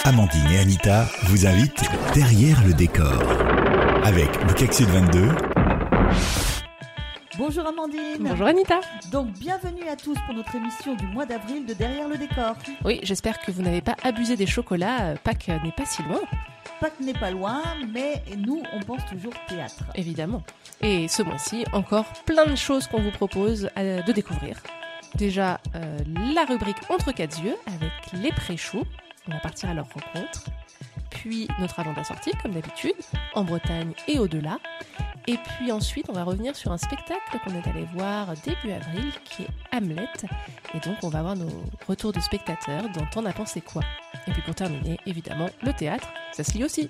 Amandine et Anita vous invitent derrière le décor avec le CAC Sud 22. Bonjour Amandine. Bonjour Anita. Donc bienvenue à tous pour notre émission du mois d'avril de Derrière le décor. Oui, j'espère que vous n'avez pas abusé des chocolats. Pâques n'est pas si loin. Pâques n'est pas loin, mais nous on pense toujours théâtre. Évidemment. Et ce mois-ci, encore plein de choses qu'on vous propose de découvrir. Déjà, la rubrique Entre quatre yeux avec les pré-choux. On va partir à leur rencontre. Puis notre agenda sortie, comme d'habitude, en Bretagne et au-delà. Et puis ensuite, on va revenir sur un spectacle qu'on est allé voir début avril, qui est Hamlet. Et donc, on va voir nos retours de spectateurs dans T'en as pensé quoi. Et puis pour terminer, évidemment, le théâtre, ça se lit aussi.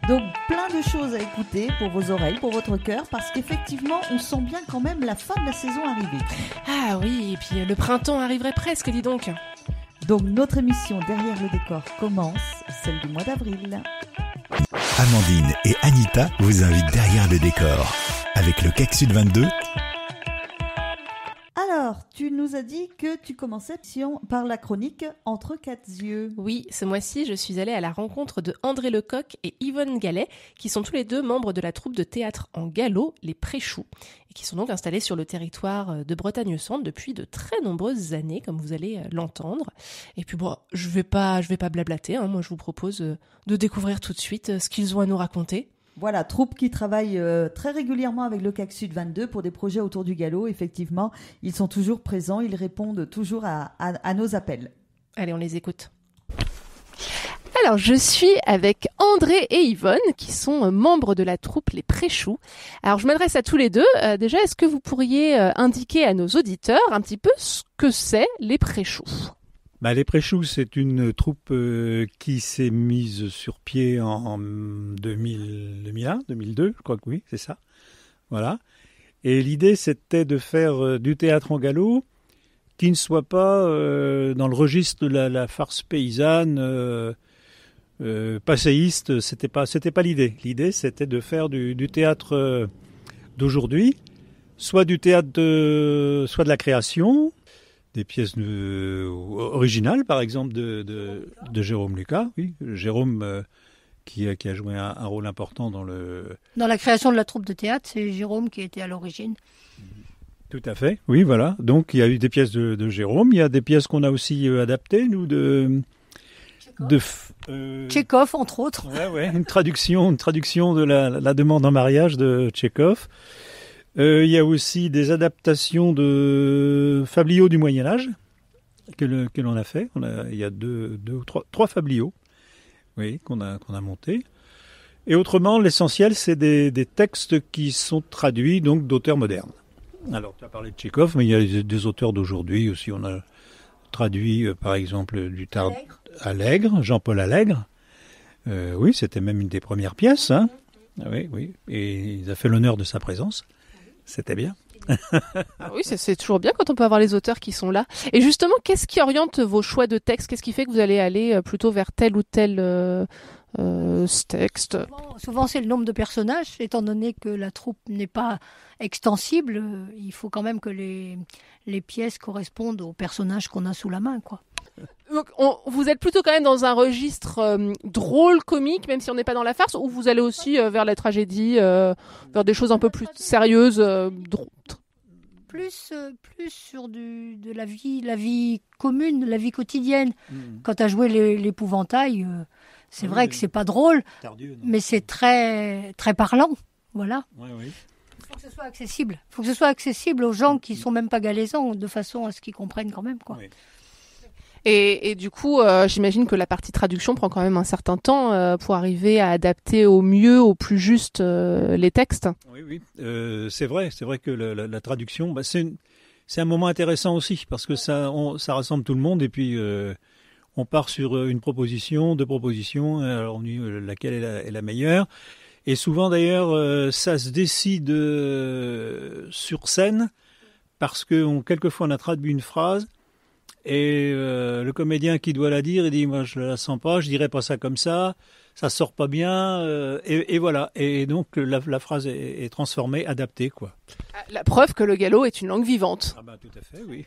Donc plein de choses à écouter pour vos oreilles, pour votre cœur, parce qu'effectivement, on sent bien quand même la fin de la saison arriver. Ah oui, et puis le printemps arriverait presque, dis donc. Donc notre émission Derrière le décor commence, celle du mois d'avril. Amandine et Anita vous invitent derrière le décor avec le CAC Sud 22. Alors, tu nous as dit que tu commençais par la chronique Entre quatre yeux. Oui, ce mois-ci, je suis allée à la rencontre de André Lecoq et Yvonne Gallet, qui sont tous les deux membres de la troupe de théâtre en galop, les Pré-choux, et qui sont donc installés sur le territoire de Bretagne-Centre depuis de très nombreuses années, comme vous allez l'entendre. Et puis bon, je vais pas blablater, hein. Moi je vous propose de découvrir tout de suite ce qu'ils ont à nous raconter. Voilà, troupe qui travaille très régulièrement avec le CAC Sud 22 pour des projets autour du galop. Effectivement, ils sont toujours présents, ils répondent toujours à nos appels. Allez, on les écoute. Alors, je suis avec André et Yvonne, qui sont membres de la troupe Les Pré-choux. Alors, je m'adresse à tous les deux. Déjà, est-ce que vous pourriez indiquer à nos auditeurs un petit peu ce que c'est Les Pré-choux ? Les Pré-choux, c'est une troupe qui s'est mise sur pied en 2001, 2002, je crois que oui, c'est ça. Voilà. Et l'idée, c'était de faire du théâtre en galop qui ne soit pas dans le registre de la farce paysanne, passéiste. C'était pas l'idée. L'idée, c'était de faire du théâtre d'aujourd'hui, soit du théâtre soit de la création, des pièces originales, par exemple, de Jérôme Lucas. Oui, Jérôme qui a joué un rôle important dans la création de la troupe de théâtre, c'est Jérôme qui était à l'origine. Tout à fait, oui, voilà. Donc, il y a eu des pièces de Jérôme. Il y a des pièces qu'on a aussi adaptées, nous, Tchekhov, entre autres. Ouais, une traduction de la demande en mariage de Tchekhov. Il y a aussi des adaptations de fabliaux du Moyen-Âge que l'on a fait. Il y a trois fabliaux, oui, qu'on a montés. Et autrement, l'essentiel, c'est des textes qui sont traduits donc d'auteurs modernes. Alors, tu as parlé de Tchekhov, mais il y a des auteurs d'aujourd'hui aussi. On a traduit, par exemple, Allègre, Jean-Paul Allègre. Oui, c'était même une des premières pièces. Hein. Oui. Et il a fait l'honneur de sa présence. C'était bien. Oui, c'est toujours bien quand on peut avoir les auteurs qui sont là. Et justement, qu'est-ce qui oriente vos choix de texte ? Qu'est-ce qui fait que vous allez aller plutôt vers tel ou tel texte ? Souvent, c'est le nombre de personnages. Étant donné que la troupe n'est pas extensible, il faut quand même que les pièces correspondent aux personnages qu'on a sous la main, quoi. Donc, vous êtes plutôt quand même dans un registre drôle, comique, même si on n'est pas dans la farce, ou vous allez aussi vers la tragédie, vers des choses un peu plus sérieuses, Plus sur de la vie commune, la vie quotidienne. Quand tu as joué l'épouvantail, c'est vrai que c'est pas drôle, mais c'est très, très parlant. Voilà. Oui. Il faut que ce soit accessible. Il faut que ce soit accessible aux gens qui sont même pas galaisants, de façon à ce qu'ils comprennent quand même, quoi. Oui. Et du coup, j'imagine que la partie traduction prend quand même un certain temps pour arriver à adapter au mieux, au plus juste les textes. Oui. C'est vrai que la traduction, c'est un moment intéressant aussi parce que ça rassemble tout le monde et puis on part sur une proposition, deux propositions, alors on dit laquelle est la meilleure. Et souvent d'ailleurs, ça se décide sur scène parce que quelquefois on a traduit une phrase. Et le comédien qui doit la dire, il dit « moi je la sens pas, je dirais pas ça comme ça, ça sort pas bien, et voilà. Et donc la phrase est transformée, adaptée, quoi. La preuve que le gallo est une langue vivante. Ah bah tout à fait, oui.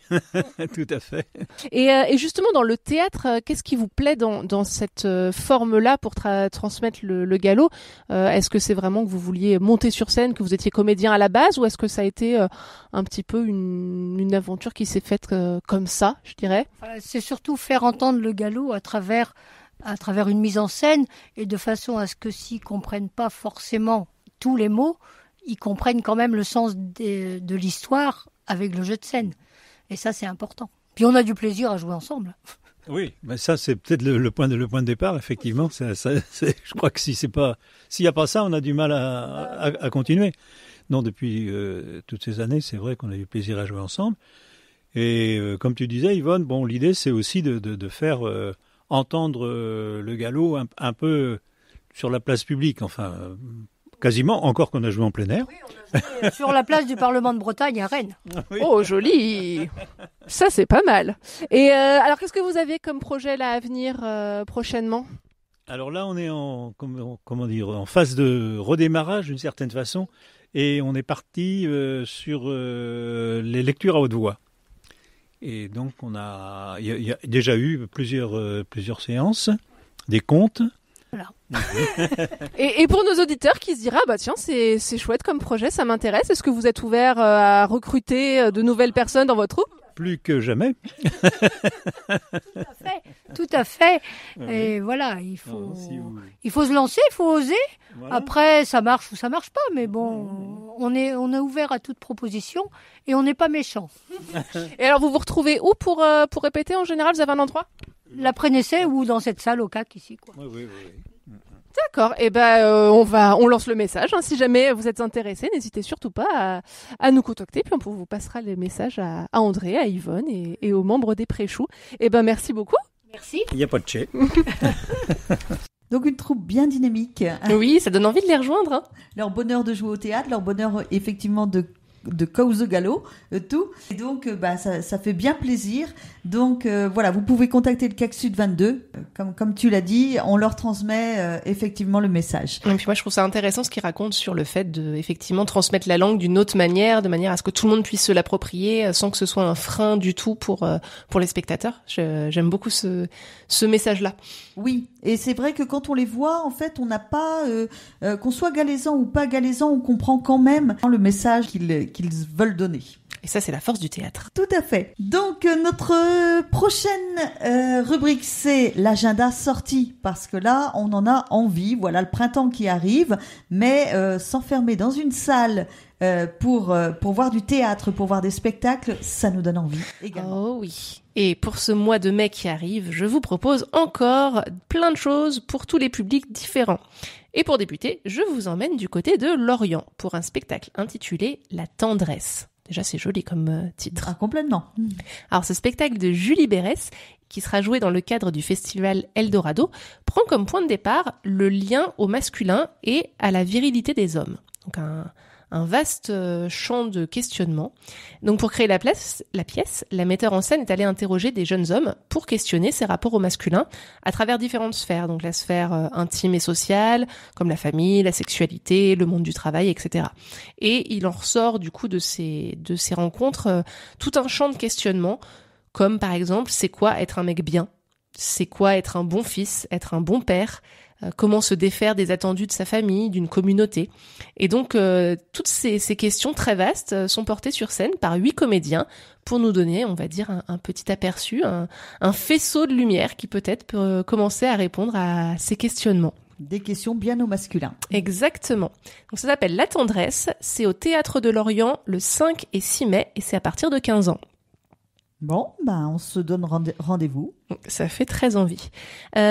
Tout à fait. Et justement, dans le théâtre, qu'est-ce qui vous plaît dans cette forme-là pour transmettre le gallo? Est-ce que c'est vraiment que vous vouliez monter sur scène, que vous étiez comédien à la base, ou est-ce que ça a été un petit peu une aventure qui s'est faite comme ça, je dirais? C'est surtout faire entendre le gallo à travers une mise en scène, et de façon à ce que s'ils comprennent pas forcément tous les mots, ils comprennent quand même le sens de l'histoire avec le jeu de scène. Et ça, c'est important. Puis on a du plaisir à jouer ensemble. Oui, mais ça c'est peut-être le point de départ, effectivement. Je crois que s'il n'y a pas ça, on a du mal à continuer. Non, depuis toutes ces années, c'est vrai qu'on a eu plaisir à jouer ensemble. Et comme tu disais, Yvonne, bon, l'idée c'est aussi de faire entendre le gallo un peu sur la place publique, enfin quasiment, encore qu'on a joué en plein air. Oui, on a joué sur la place du Parlement de Bretagne à Rennes. Oui. Oh, joli. Ça, c'est pas mal. Et alors, qu'est-ce que vous avez comme projet là à venir prochainement? Alors là, on est en phase de redémarrage d'une certaine façon, et on est parti sur les lectures à haute voix. Et donc, il y a déjà eu plusieurs séances, des contes. Voilà. Et pour nos auditeurs qui se diraient, ah bah tiens, c'est chouette comme projet, ça m'intéresse. Est-ce que vous êtes ouvert à recruter de nouvelles personnes dans votre troupe? Plus que jamais. Tout à fait. Oui. Et voilà, il faut se lancer, il faut oser. Voilà. Après, ça marche ou ça marche pas, mais bon, on est ouvert à toute proposition et on n'est pas méchant. Et alors, vous vous retrouvez où pour répéter en général? Vous avez un endroit? L'après-Naissé ou dans cette salle au CAC ici, quoi. Oui. D'accord. Et on lance le message. Hein. Si jamais vous êtes intéressés, n'hésitez surtout pas à nous contacter. Puis on vous passera les messages à André, à Yvonne et aux membres des Préchoux. Et merci beaucoup. Merci. Il n'y a pas de chèque. Donc une troupe bien dynamique. Oui, ça donne envie de les rejoindre. Hein. Leur bonheur de jouer au théâtre, leur bonheur effectivement de cause gallo, tout. Et donc, ça fait bien plaisir. Donc, voilà, vous pouvez contacter le CAC Sud 22. Comme tu l'as dit, on leur transmet effectivement le message. Et puis moi, je trouve ça intéressant ce qu'ils racontent sur le fait de, effectivement, transmettre la langue d'une autre manière, de manière à ce que tout le monde puisse se l'approprier sans que ce soit un frein du tout pour les spectateurs. J'aime beaucoup ce message-là. Oui, et c'est vrai que quand on les voit, en fait, on n'a pas, qu'on soit galaisan ou pas galaisan, on comprend quand même le message qu'ils veulent donner. Et ça, c'est la force du théâtre. Tout à fait. Donc, notre prochaine rubrique, c'est l'agenda sortie. Parce que là, on en a envie. Voilà le printemps qui arrive. Mais s'enfermer dans une salle pour voir du théâtre, pour voir des spectacles, ça nous donne envie également. Oh oui. Et pour ce mois de mai qui arrive, je vous propose encore plein de choses pour tous les publics différents. Et pour débuter, je vous emmène du côté de Lorient pour un spectacle intitulé La Tendresse. Déjà, c'est joli comme titre. Ah, complètement. Alors, ce spectacle de Julie Berès, qui sera joué dans le cadre du festival Eldorado, prend comme point de départ le lien au masculin et à la virilité des hommes. Donc, un vaste champ de questionnement. Donc pour créer la pièce, la metteur en scène est allée interroger des jeunes hommes pour questionner ces rapports au masculin à travers différentes sphères. Donc la sphère intime et sociale, comme la famille, la sexualité, le monde du travail, etc. Et il en ressort du coup de ces rencontres tout un champ de questionnement, comme par exemple, c'est quoi être un mec bien ? C'est quoi être un bon fils, être un bon père ? Comment se défaire des attendus de sa famille, d'une communauté. Et donc, toutes ces questions très vastes sont portées sur scène par 8 comédiens pour nous donner, on va dire, un petit aperçu, un faisceau de lumière qui peut-être peut commencer à répondre à ces questionnements. Des questions bien au masculin. Exactement. Donc ça s'appelle La Tendresse, c'est au Théâtre de Lorient le 5 et 6 mai et c'est à partir de 15 ans. Bon, on se donne rendez-vous. Ça fait très envie. Du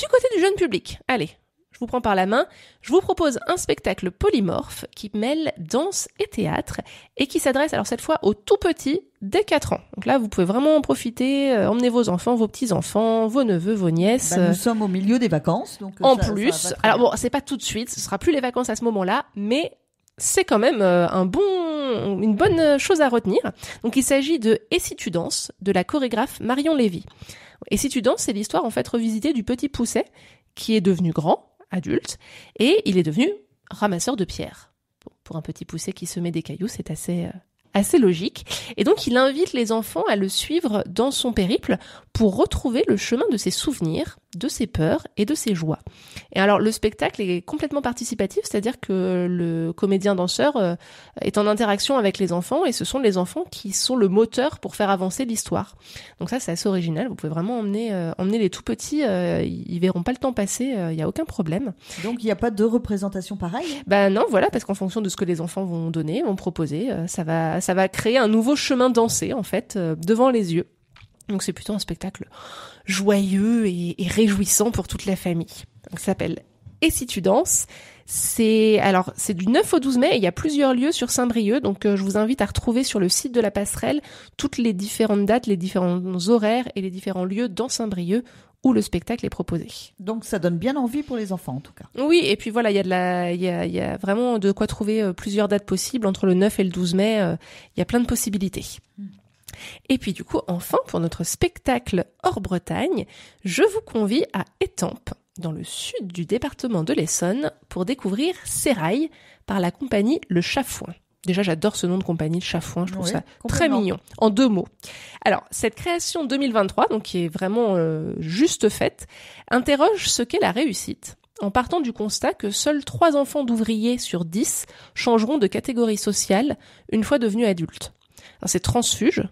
côté du jeune public, allez, je vous prends par la main. Je vous propose un spectacle polymorphe qui mêle danse et théâtre et qui s'adresse alors cette fois aux tout petits dès 4 ans. Donc là, vous pouvez vraiment en profiter, emmener vos enfants, vos petits-enfants, vos neveux, vos nièces. Nous sommes au milieu des vacances. Donc en plus, alors bon, c'est pas tout de suite, ce sera plus les vacances à ce moment-là, mais c'est quand même une bonne chose à retenir. Donc il s'agit de Et si tu danses de la chorégraphe Marion Lévy. Et si tu danses, c'est l'histoire en fait revisitée du petit Pousset qui est devenu grand adulte, et il est devenu ramasseur de pierres. Bon, pour un petit poucet qui se met des cailloux, c'est assez logique. Et donc, il invite les enfants à le suivre dans son périple pour retrouver le chemin de ses souvenirs, de ses peurs et de ses joies. Et alors, le spectacle est complètement participatif, c'est-à-dire que le comédien-danseur est en interaction avec les enfants et ce sont les enfants qui sont le moteur pour faire avancer l'histoire. Donc ça, c'est assez original. Vous pouvez vraiment emmener les tout petits, ils verront pas le temps passer, il n'y a aucun problème. Donc, il n'y a pas de représentation pareille ? Ben non, voilà, parce qu'en fonction de ce que les enfants vont donner, vont proposer, ça va créer un nouveau chemin dansé, en fait, devant les yeux. Donc c'est plutôt un spectacle joyeux et réjouissant pour toute la famille. Donc ça s'appelle « Et si tu danses ?» C'est du 9 au 12 mai et il y a plusieurs lieux sur Saint-Brieuc. Donc je vous invite à retrouver sur le site de la Passerelle toutes les différentes dates, les différents horaires et les différents lieux dans Saint-Brieuc où le spectacle est proposé. Donc ça donne bien envie pour les enfants en tout cas. Oui, et puis voilà, il y a vraiment de quoi trouver plusieurs dates possibles entre le 9 et le 12 mai. Il y a plein de possibilités. Et puis du coup, enfin, pour notre spectacle hors Bretagne, je vous convie à Étampes, dans le sud du département de l'Essonne, pour découvrir Sérail par la compagnie Le Chafouin. Déjà, j'adore ce nom de compagnie, Le Chafouin, je trouve ça très mignon, en 2 mots. Alors, cette création 2023, donc qui est vraiment juste faite, interroge ce qu'est la réussite, en partant du constat que seuls 3 enfants d'ouvriers sur 10 changeront de catégorie sociale une fois devenus adultes. Alors, ces transfuges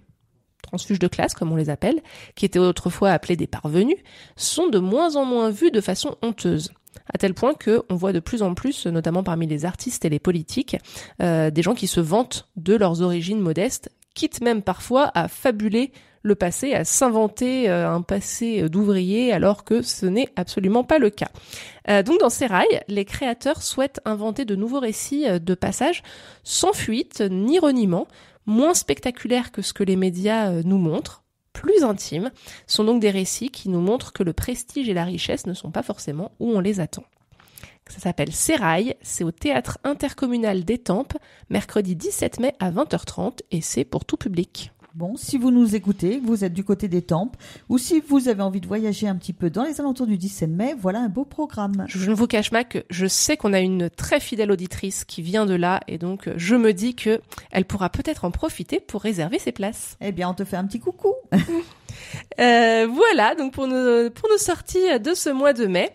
de classe, comme on les appelle, qui étaient autrefois appelés des parvenus, sont de moins en moins vus de façon honteuse. À tel point qu'on voit de plus en plus, notamment parmi les artistes et les politiques, des gens qui se vantent de leurs origines modestes, quitte même parfois à fabuler le passé, à s'inventer un passé d'ouvrier alors que ce n'est absolument pas le cas. Donc dans Sérail, les créateurs souhaitent inventer de nouveaux récits de passage sans fuite ni reniement, moins spectaculaires que ce que les médias nous montrent, plus intimes, sont donc des récits qui nous montrent que le prestige et la richesse ne sont pas forcément où on les attend. Ça s'appelle Sérail, c'est au Théâtre Intercommunal d'Étampes, mercredi 17 mai à 20h30 et c'est pour tout public. Bon, si vous nous écoutez, vous êtes du côté d'Étampes, ou si vous avez envie de voyager un petit peu dans les alentours du 17 mai, voilà un beau programme. Je ne vous cache pas que je sais qu'on a une très fidèle auditrice qui vient de là, et donc je me dis que elle pourra peut-être en profiter pour réserver ses places. Eh bien, on te fait un petit coucou. Voilà, donc pour nos sorties de ce mois de mai.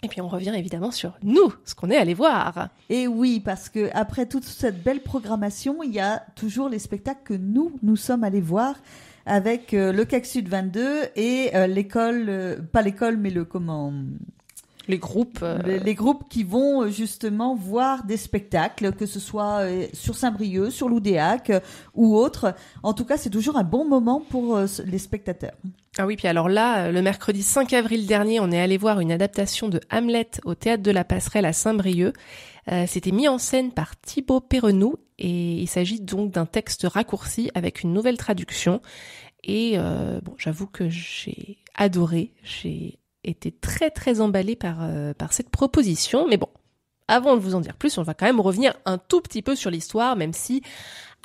Et puis on revient évidemment sur nous, ce qu'on est allé voir. Et oui, parce que après toute cette belle programmation, il y a toujours les spectacles que nous sommes allés voir avec le CAC Sud 22 et l'école, pas l'école, mais les groupes. Les groupes qui vont justement voir des spectacles, que ce soit sur Saint-Brieuc, sur l'Oudéac ou autre. En tout cas, c'est toujours un bon moment pour les spectateurs. Ah oui, puis alors là, le mercredi 5 avril dernier, on est allé voir une adaptation de Hamlet au Théâtre de la Passerelle à Saint-Brieuc. C'était mis en scène par Thibaut Perrenoud et il s'agit donc d'un texte raccourci avec une nouvelle traduction. Et j'avoue que j'ai adoré, j'ai été très très emballée par cette proposition. Mais bon, avant de vous en dire plus, on va quand même revenir un tout petit peu sur l'histoire, même si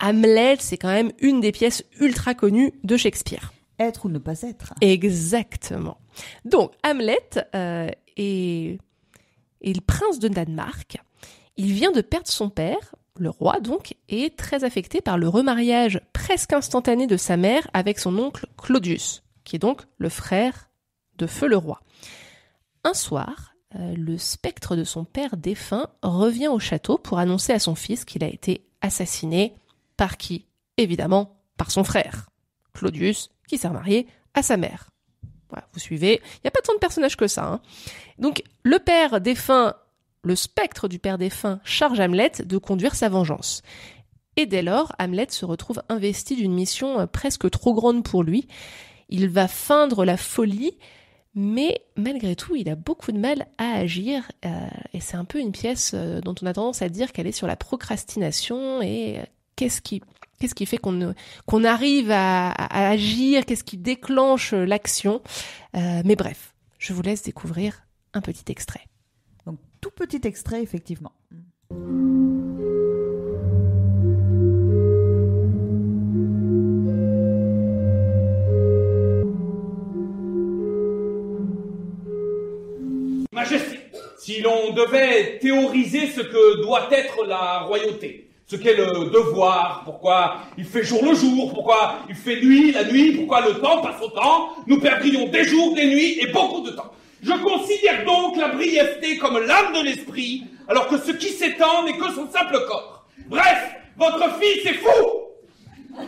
Hamlet, c'est quand même une des pièces ultra connues de Shakespeare. Être ou ne pas être. Exactement. Donc, Hamlet est le prince de Danemark. Il vient de perdre son père, le roi donc, et est très affecté par le remariage presque instantané de sa mère avec son oncle Claudius, qui est donc le frère de Feu le roi. Un soir, le spectre de son père défunt revient au château pour annoncer à son fils qu'il a été assassiné. Par qui ? Évidemment, par son frère, Claudius, qui s'est remarié à sa mère. Voilà, vous suivez, il n'y a pas tant de personnages que ça. Hein. Donc, le père défunt, le spectre du père défunt charge Hamlet de conduire sa vengeance. Et dès lors, Hamlet se retrouve investi d'une mission presque trop grande pour lui. Il va feindre la folie, mais malgré tout, il a beaucoup de mal à agir. Et c'est un peu une pièce dont on a tendance à dire qu'elle est sur la procrastination et qu'est-ce qui fait qu'on arrive à agir, qu'est-ce qui déclenche l'action. Mais bref, je vous laisse découvrir un petit extrait. Donc, tout petit extrait, effectivement. Majesté, si l'on devait théoriser ce que doit être la royauté, ce qu'est le devoir, pourquoi il fait jour le jour, pourquoi il fait nuit la nuit, pourquoi le temps passe au temps, nous perdrions des jours, des nuits et beaucoup de temps. Je considère donc la brièveté comme l'âme de l'esprit, alors que ce qui s'étend n'est que son simple corps. Bref, votre fils est fou!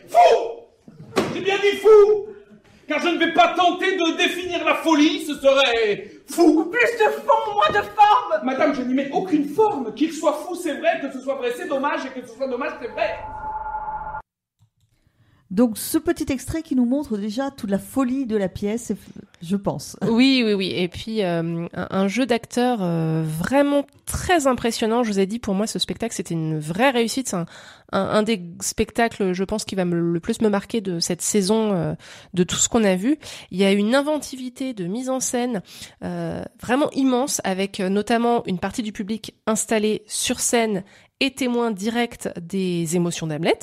Fou! J'ai bien dit fou! Car je ne vais pas tenter de définir la folie, ce serait fou. Plus de fond, moins de forme. Madame, je n'y mets aucune forme. Qu'il soit fou, c'est vrai, que ce soit vrai, c'est dommage, et que ce soit dommage, c'est vrai. Donc ce petit extrait qui nous montre déjà toute la folie de la pièce, je pense. Oui. Et puis un jeu d'acteurs vraiment très impressionnant. Je vous ai dit, pour moi, ce spectacle, c'était une vraie réussite. C'est un des spectacles, je pense, qui va le plus me marquer de cette saison, de tout ce qu'on a vu. Il y a une inventivité de mise en scène vraiment immense, avec notamment une partie du public installée sur scène et témoin direct des émotions d'Hamlet,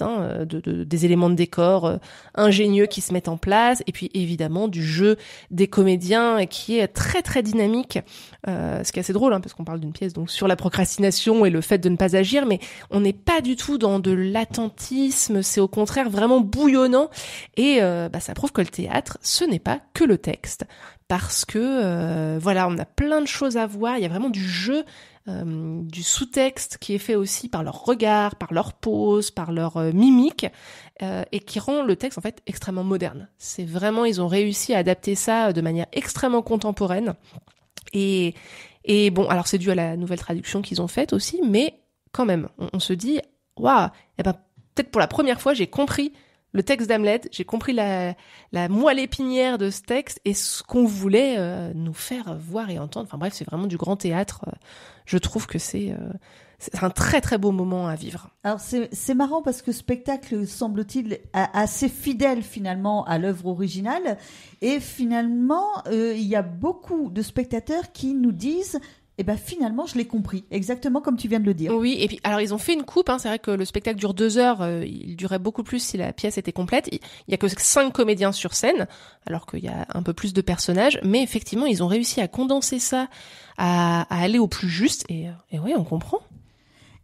des éléments de décor ingénieux qui se mettent en place, et puis évidemment du jeu des comédiens qui est très très dynamique, ce qui est assez drôle, parce qu'on parle d'une pièce donc sur la procrastination et le fait de ne pas agir, mais on n'est pas du tout dans de l'attentisme, c'est au contraire vraiment bouillonnant, et ça prouve que le théâtre, ce n'est pas que le texte, parce que on a plein de choses à voir, il y a vraiment du jeu, du sous-texte qui est fait aussi par leur regard, par leur pose, par leur mimique, et qui rend le texte en fait extrêmement moderne. C'est vraiment, ils ont réussi à adapter ça de manière extrêmement contemporaine. Et bon, alors c'est dû à la nouvelle traduction qu'ils ont faite aussi, mais quand même, on se dit, waouh, peut-être pour la première fois, j'ai compris le texte d'Hamlet, j'ai compris la moelle épinière de ce texte et ce qu'on voulait nous faire voir et entendre. Enfin bref, c'est vraiment du grand théâtre. Je trouve que c'est un très très beau moment à vivre. Alors c'est marrant parce que ce spectacle, semble-t-il, assez fidèle finalement à l'œuvre originale. Et finalement, il y a beaucoup de spectateurs qui nous disent... finalement, je l'ai compris, exactement comme tu viens de le dire. Oui, et puis, alors, ils ont fait une coupe, c'est vrai que le spectacle dure 2 heures, il durait beaucoup plus si la pièce était complète. Il y a que 5 comédiens sur scène, alors qu'il y a un peu plus de personnages, mais effectivement, ils ont réussi à condenser ça, à aller au plus juste, et oui, on comprend.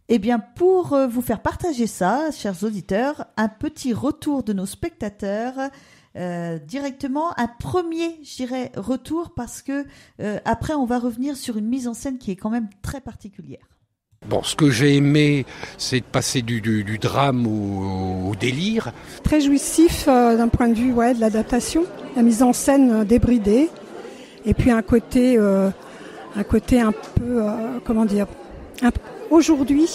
Eh bien, pour vous faire partager ça, chers auditeurs, un petit retour de nos spectateurs, directement un premier, je dirais, retour, parce que après on va revenir sur une mise en scène qui est quand même très particulière. Bon, ce que j'ai aimé, c'est de passer du drame au délire. Très jouissif d'un point de vue de l'adaptation, la mise en scène débridée, et puis un côté un peu, aujourd'hui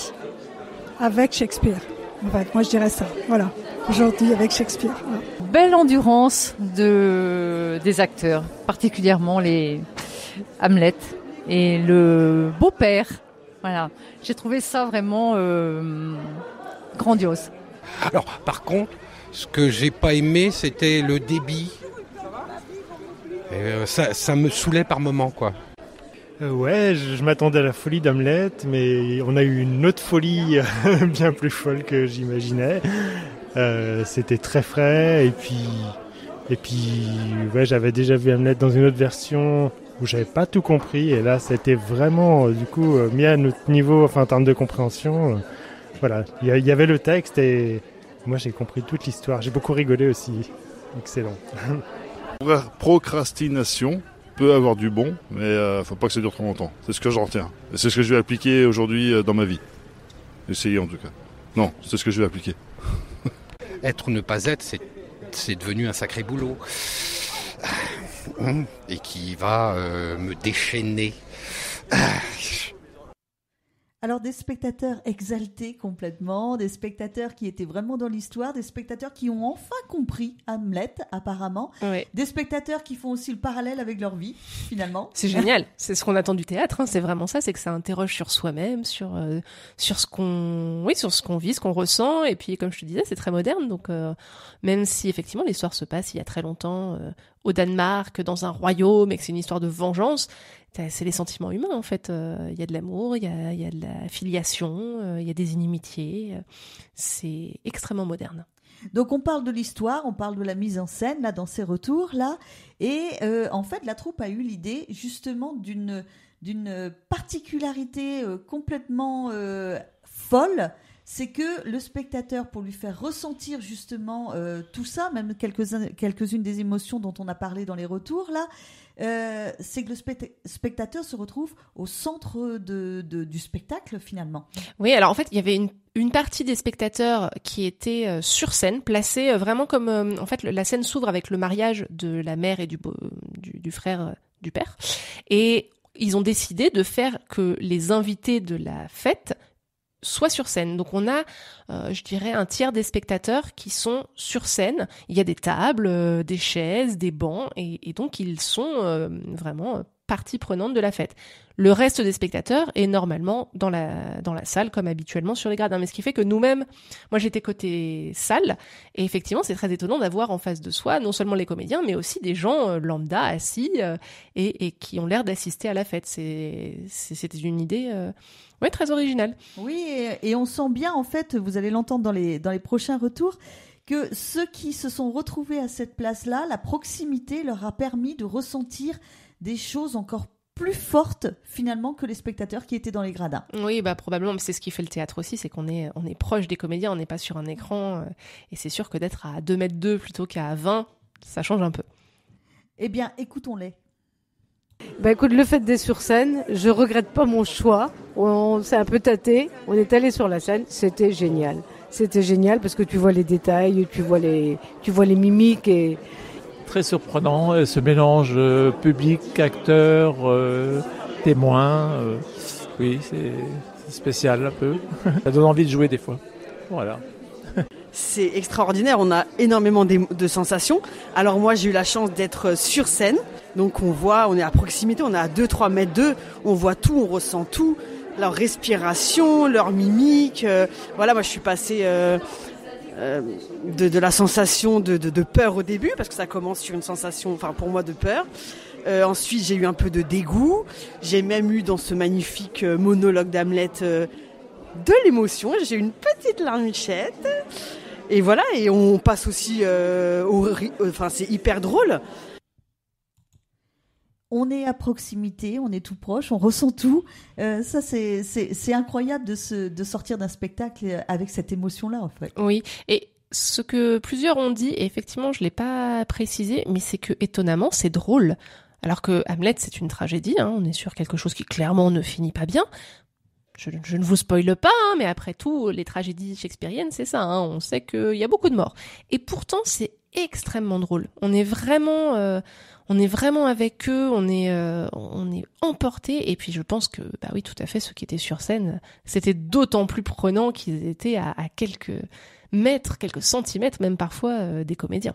avec Shakespeare. En fait, moi je dirais ça, voilà, aujourd'hui avec Shakespeare. Voilà. Belle endurance des acteurs, particulièrement les Hamlet et le beau-père. Voilà, j'ai trouvé ça vraiment grandiose. Alors, par contre, ce que j'ai pas aimé, c'était le débit. Ça me saoulait par moments, quoi. Je m'attendais à la folie d'Hamlet, mais on a eu une autre folie bien plus folle que j'imaginais. C'était très frais, et puis j'avais déjà vu Hamlet dans une autre version où j'avais pas tout compris, et là c'était vraiment du coup mis à notre niveau, en termes de compréhension. Il y avait le texte et moi j'ai compris toute l'histoire. J'ai beaucoup rigolé aussi. Excellent. Procrastination peut avoir du bon, mais faut pas que ça dure trop longtemps. C'est ce que j'en retiens. Et c'est ce que je vais appliquer aujourd'hui dans ma vie. Essayer en tout cas. Non, c'est ce que je vais appliquer. Être ou ne pas être, c'est devenu un sacré boulot. Et qui va me déchaîner. Alors des spectateurs exaltés complètement, des spectateurs qui étaient vraiment dans l'histoire, des spectateurs qui ont enfin compris Hamlet apparemment, des spectateurs qui font aussi le parallèle avec leur vie finalement. C'est génial, c'est ce qu'on attend du théâtre, c'est vraiment ça, c'est que ça interroge sur soi-même, sur ce qu'on vit, ce qu'on ressent, et puis comme je te disais, c'est très moderne, donc même si effectivement l'histoire se passe il y a très longtemps au Danemark, dans un royaume, et que c'est une histoire de vengeance, c'est les sentiments humains en fait. Il y a de l'amour, il y a de la filiation, il y a des inimitiés. C'est extrêmement moderne. Donc on parle de l'histoire, on parle de la mise en scène là dans ces retours là, et en fait la troupe a eu l'idée justement d'une particularité complètement folle. C'est que le spectateur, pour lui faire ressentir justement tout ça, même quelques-unes des émotions dont on a parlé dans les retours là, c'est que le spectateur se retrouve au centre du spectacle finalement. Oui, alors en fait, il y avait une partie des spectateurs qui étaient sur scène, placés vraiment comme... en fait, la scène s'ouvre avec le mariage de la mère et du frère du père. Et ils ont décidé de faire que les invités de la fête soit sur scène. Donc on a, je dirais, un tiers des spectateurs qui sont sur scène. Il y a des tables, des chaises, des bancs, et donc ils sont vraiment partie prenante de la fête. Le reste des spectateurs est normalement dans la salle, comme habituellement sur les gradins. Mais ce qui fait que nous-mêmes, moi j'étais côté salle, et effectivement c'est très étonnant d'avoir en face de soi non seulement les comédiens, mais aussi des gens lambda assis et qui ont l'air d'assister à la fête. C'était une idée très originale. Oui, et on sent bien en fait, vous allez l'entendre dans les prochains retours, que ceux qui se sont retrouvés à cette place-là, la proximité leur a permis de ressentir des choses encore plus fortes finalement que les spectateurs qui étaient dans les gradins. Oui, probablement, mais c'est ce qui fait le théâtre aussi, c'est qu'on est proche des comédiens, on n'est pas sur un écran, et c'est sûr que d'être à 2 mètres 2 plutôt qu'à 20, ça change un peu. Eh bien, écoutons-les. Écoute, le fait d'être sur scène, je regrette pas mon choix. On s'est un peu tâté, on est allé sur la scène, c'était génial. C'était génial parce que tu vois les détails, tu vois les mimiques et... Très surprenant, ce mélange public, acteur, témoin. Oui, c'est spécial un peu. Ça donne envie de jouer des fois. Voilà. C'est extraordinaire, on a énormément de sensations. Alors moi j'ai eu la chance d'être sur scène, donc on est à proximité, on est à 2-3 mètres d'eux, on voit tout, on ressent tout, leur respiration, leur mimique. Voilà, moi je suis passée de la sensation de peur au début, parce que ça commence sur une sensation, enfin pour moi, de peur. Ensuite j'ai eu un peu de dégoût, j'ai même eu dans ce magnifique monologue d'Hamlet de l'émotion, j'ai eu une petite larmichette. Et voilà, et on passe aussi c'est hyper drôle. On est à proximité, on est tout proche, on ressent tout. Ça, c'est incroyable de sortir d'un spectacle avec cette émotion-là, en fait. Oui, et ce que plusieurs ont dit, et effectivement, je l'ai pas précisé, mais c'est que étonnamment, c'est drôle. Alors que Hamlet, c'est une tragédie, on est sur quelque chose qui clairement ne finit pas bien. Je ne vous spoile pas, mais après tout, les tragédies shakespeariennes, c'est ça. On sait qu'il y a beaucoup de morts. Et pourtant, c'est extrêmement drôle. On est vraiment avec eux. On est emportés. Et puis, je pense que, oui, tout à fait, ceux qui étaient sur scène, c'était d'autant plus prenant qu'ils étaient à quelques mètres, quelques centimètres, même parfois, des comédiens.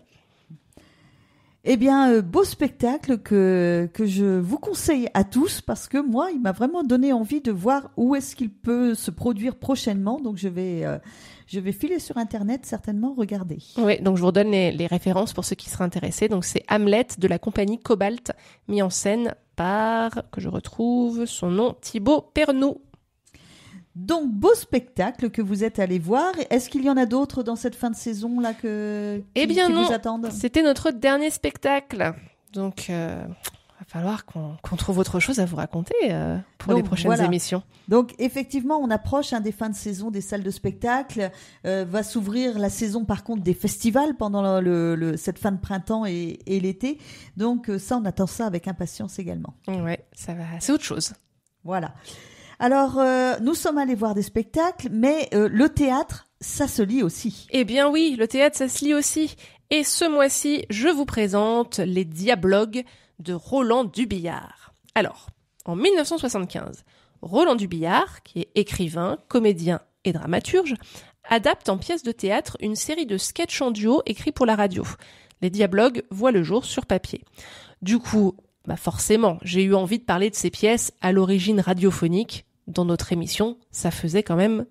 Eh bien, beau spectacle que je vous conseille à tous, parce que moi, il m'a vraiment donné envie de voir où est-ce qu'il peut se produire prochainement. Donc, je vais filer sur Internet, certainement, regarder. Oui, donc je vous redonne les références pour ceux qui seraient intéressés. Donc, c'est Hamlet de la compagnie Cobalt, mis en scène par, que je retrouve son nom, Thibaut Pernoud. Donc, beau spectacle que vous êtes allé voir. Est-ce qu'il y en a d'autres dans cette fin de saison là qui vous attendent ? C'était notre dernier spectacle. Donc, va falloir qu'on trouve autre chose à vous raconter pour les prochaines émissions. Donc, effectivement, on approche des fins de saison des salles de spectacle. Va s'ouvrir la saison, par contre, des festivals pendant cette fin de printemps et l'été. Donc, ça, on attend ça avec impatience également. Ouais, ça va. C'est autre chose. Voilà. Alors, nous sommes allés voir des spectacles, mais le théâtre, ça se lit aussi. Eh bien oui, le théâtre, ça se lit aussi. Et ce mois-ci, je vous présente Les Diablogues de Roland Dubillard. Alors, en 1975, Roland Dubillard, qui est écrivain, comédien et dramaturge, adapte en pièce de théâtre une série de sketchs en duo écrits pour la radio. Les Diablogues voient le jour sur papier. Du coup, forcément, j'ai eu envie de parler de ces pièces à l'origine radiophonique. Dans notre émission, ça faisait quand même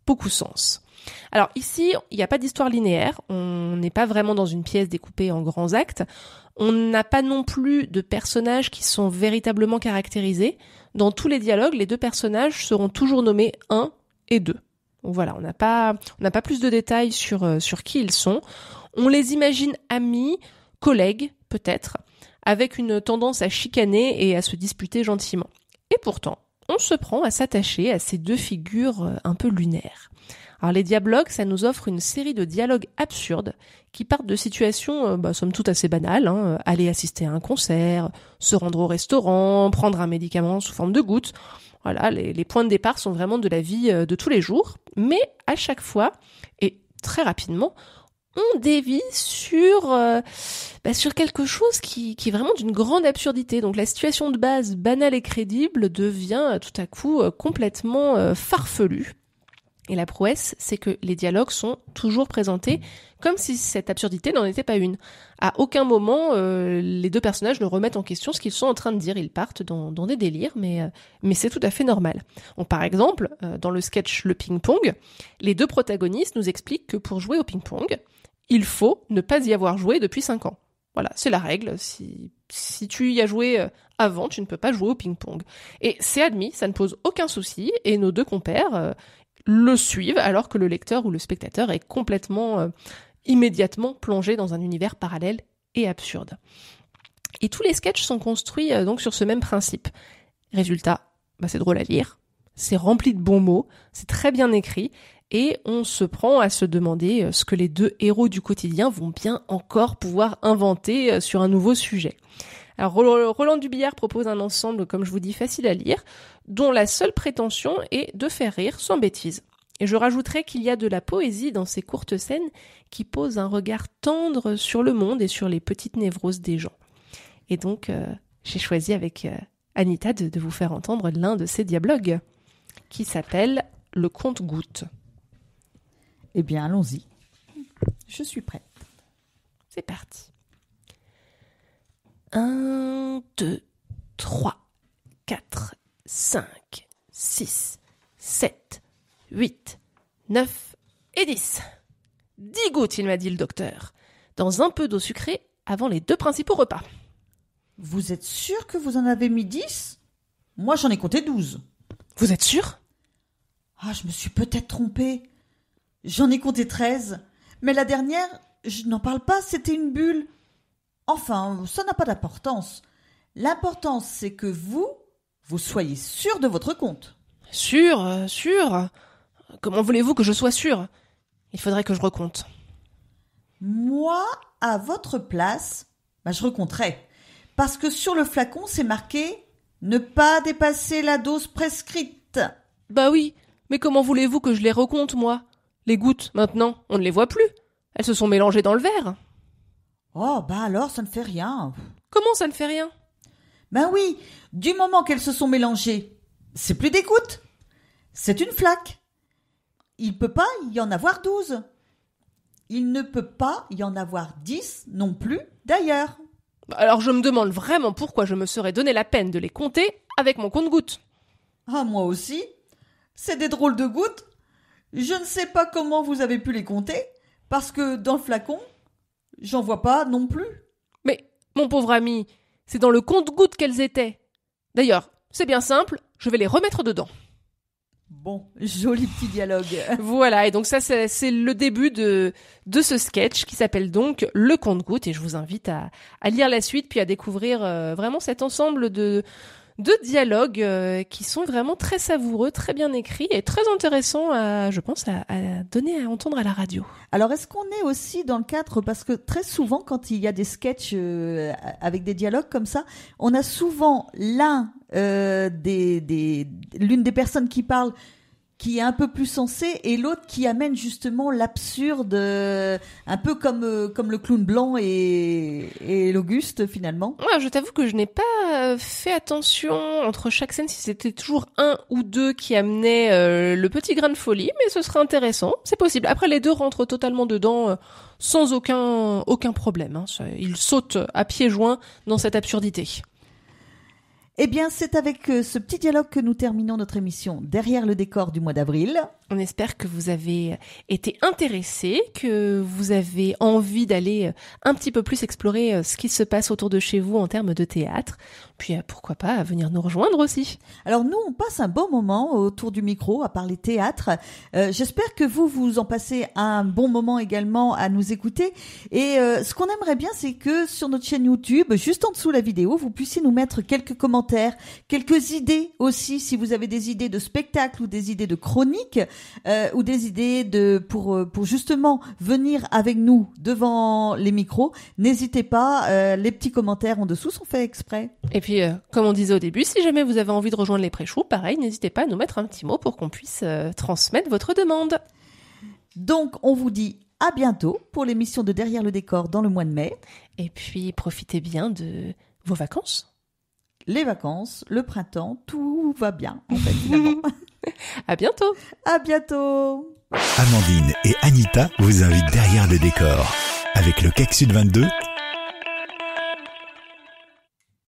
beaucoup sens. Alors ici, il n'y a pas d'histoire linéaire, on n'est pas vraiment dans une pièce découpée en grands actes, on n'a pas non plus de personnages qui sont véritablement caractérisés. Dans tous les dialogues, les deux personnages seront toujours nommés 1 et 2. Donc voilà, on n'a pas plus de détails sur qui ils sont. On les imagine amis, collègues peut-être, avec une tendance à chicaner et à se disputer gentiment. Et pourtant, on se prend à s'attacher à ces deux figures un peu lunaires. Alors les dialogues, ça nous offre une série de dialogues absurdes qui partent de situations, somme toute assez banales, aller assister à un concert, se rendre au restaurant, prendre un médicament sous forme de gouttes. Voilà, les points de départ sont vraiment de la vie de tous les jours, mais à chaque fois, et très rapidement, on dévie sur quelque chose qui est vraiment d'une grande absurdité. Donc la situation de base banale et crédible devient tout à coup complètement farfelue. Et la prouesse, c'est que les dialogues sont toujours présentés comme si cette absurdité n'en était pas une. À aucun moment, les deux personnages ne remettent en question ce qu'ils sont en train de dire. Ils partent dans des délires, mais c'est tout à fait normal. Donc, par exemple, dans le sketch Le Ping-Pong, les deux protagonistes nous expliquent que pour jouer au ping-pong, il faut ne pas y avoir joué depuis 5 ans. Voilà, c'est la règle. Si tu y as joué avant, tu ne peux pas jouer au ping-pong. Et c'est admis, ça ne pose aucun souci, et nos deux compères le suivent alors que le lecteur ou le spectateur est complètement immédiatement plongé dans un univers parallèle et absurde. Et tous les sketchs sont construits donc sur ce même principe. Résultat, c'est drôle à lire, c'est rempli de bons mots, c'est très bien écrit et on se prend à se demander ce que les deux héros du quotidien vont bien encore pouvoir inventer sur un nouveau sujet. Alors Roland Dubillard propose un ensemble, comme je vous dis, facile à lire, dont la seule prétention est de faire rire sans bêtise. Et je rajouterai qu'il y a de la poésie dans ces courtes scènes qui posent un regard tendre sur le monde et sur les petites névroses des gens. Et donc, j'ai choisi avec Anita de vous faire entendre l'un de ces dialogues, qui s'appelle « Le compte-gouttes ». Eh bien, allons-y. Je suis prête. C'est parti. 1, 2, 3, 4, 5, 6, 7, 8, 9 et 10. 10 gouttes, il m'a dit le docteur, dans un peu d'eau sucrée avant les 2 principaux repas. Vous êtes sûr que vous en avez mis 10 ? Moi, j'en ai compté 12. Vous êtes sûr ? Ah, je me suis peut-être trompée. J'en ai compté 13. Mais la dernière, je n'en parle pas, c'était une bulle. Enfin, ça n'a pas d'importance. L'important, c'est que vous soyez sûr de votre compte. Sûr. Comment voulez-vous que je sois sûr ? Il faudrait que je recompte. Moi, à votre place, je recompterais. Parce que sur le flacon, c'est marqué « Ne pas dépasser la dose prescrite ». Bah oui, mais comment voulez-vous que je les recompte, moi ? Les gouttes, maintenant, on ne les voit plus. Elles se sont mélangées dans le verre. Oh, alors, ça ne fait rien. Comment ça ne fait rien ? Oui, du moment qu'elles se sont mélangées, c'est plus des gouttes. C'est une flaque. Il peut pas y en avoir 12. Il ne peut pas y en avoir 10 non plus, d'ailleurs. Alors je me demande vraiment pourquoi je me serais donné la peine de les compter avec mon compte-gouttes. Ah, moi aussi. C'est des drôles de gouttes. Je ne sais pas comment vous avez pu les compter, parce que dans le flacon, j'en vois pas non plus. Mais, mon pauvre ami, c'est dans le compte-gouttes qu'elles étaient. D'ailleurs, c'est bien simple, je vais les remettre dedans. Bon, joli petit dialogue. Voilà, et donc ça, c'est le début de ce sketch qui s'appelle donc Le compte-gouttes, et je vous invite à lire la suite, puis à découvrir vraiment cet ensemble de dialogues qui sont vraiment très savoureux, très bien écrits et très intéressants, je pense, à donner à entendre à la radio. Alors, est-ce qu'on est aussi dans le cadre, parce que très souvent, quand il y a des sketchs avec des dialogues comme ça, on a souvent l'une des personnes qui parle qui est un peu plus sensé et l'autre qui amène justement l'absurde, un peu comme le clown blanc et l'Auguste finalement. Ouais, je t'avoue que je n'ai pas fait attention entre chaque scène si c'était toujours un ou deux qui amenaient le petit grain de folie, mais ce serait intéressant, c'est possible. Après, les deux rentrent totalement dedans sans aucun problème. Ils sautent à pieds joints dans cette absurdité. Eh bien, c'est avec ce petit dialogue que nous terminons notre émission Derrière le décor du mois d'avril. On espère que vous avez été intéressés, que vous avez envie d'aller un petit peu plus explorer ce qui se passe autour de chez vous en termes de théâtre. Puis pourquoi pas venir nous rejoindre aussi. Alors nous, on passe un bon moment autour du micro à parler théâtre. J'espère que vous en passez un bon moment également à nous écouter. Et ce qu'on aimerait bien, c'est que sur notre chaîne YouTube, juste en dessous de la vidéo, vous puissiez nous mettre quelques commentaires, quelques idées aussi, si vous avez des idées de spectacle ou des idées de chronique. Ou des idées pour justement venir avec nous devant les micros, n'hésitez pas, les petits commentaires en dessous sont faits exprès. Et puis, comme on disait au début, si jamais vous avez envie de rejoindre les Préchoux, pareil, n'hésitez pas à nous mettre un petit mot pour qu'on puisse transmettre votre demande. Donc, on vous dit à bientôt pour l'émission de Derrière le décor dans le mois de mai. Et puis, profitez bien de vos vacances. Les vacances, le printemps, tout va bien, en fait, finalement. À bientôt. À bientôt. Amandine et Anita vous invitent derrière le décor avec le CAC Sud 22